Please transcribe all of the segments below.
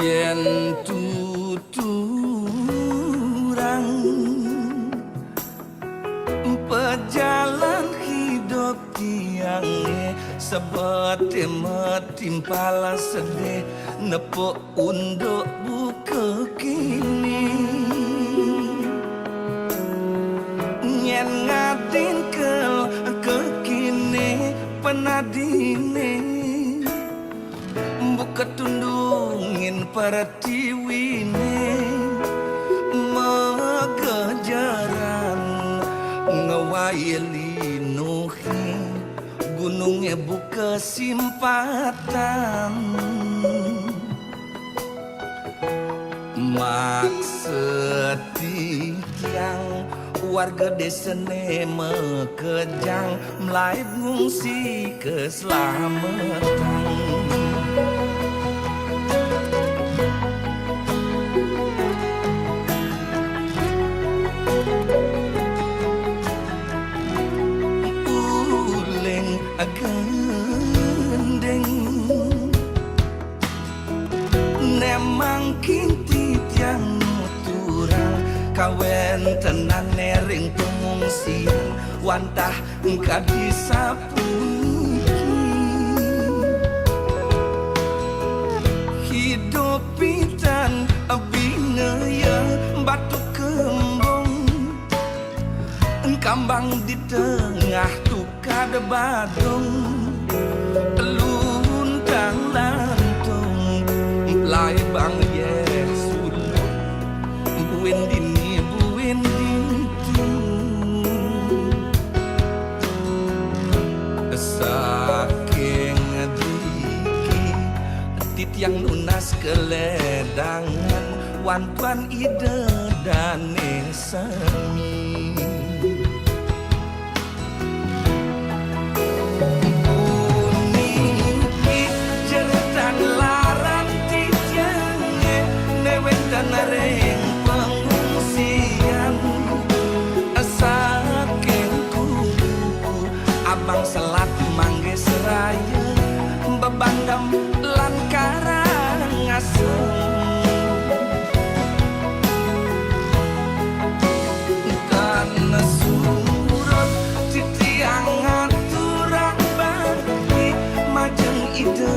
Yen tuturang pejalan hidup tiangnya sebete metimpala sedih nepuk unduk buka kini nyen ngadin kekini penadine buka tundungin pertiwine megejaran ngewaili nuhi gunungnya buka simpatan maksud yang warga desa mekejang melayu ngungsi keselamatan gendeng nemang kinti tiang nuturang kawen tenan nering pengungsian wantah engka disapuni hidup pitan binaya batu kembung kambang di tengah tukar badung luntang lantung lai bang Yesus buin dini itu saking diki titiang nunas keledangan wantuan ide dan semi nering pengungsian saking kuku abang selat mangge seraya bebandam lan karangasem tan surut titiang aturang bakti majeng ide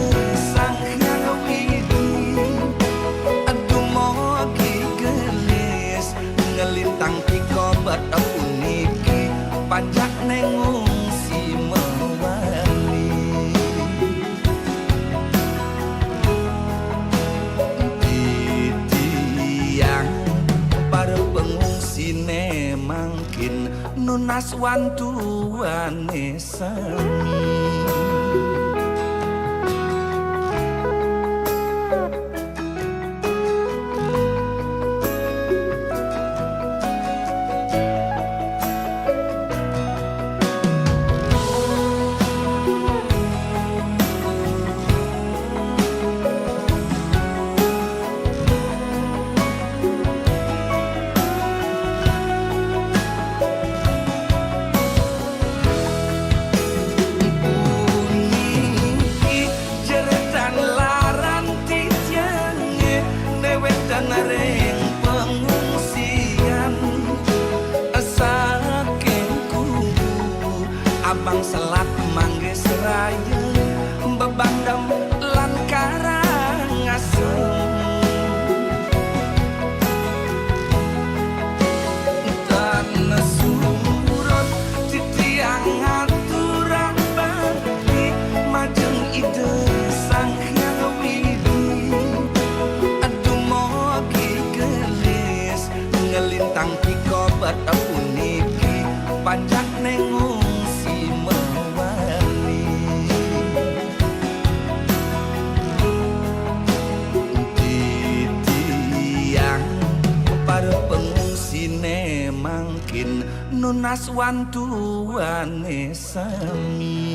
sang hyang widi ngelintang piko bata puniki pajak nengungsi mewali titiang para pengungsi ne mangkin nunas wantuane sami nering pengungsian saking kubu abang selat mangge seraya bebandam lan karangasem tan surut titiang aturang bakti majeng ide sang hyang widi ngelintang piko bata puniki pajak nengungsi mewali titiang para pengungsi ne mangkin nunas wantuane sami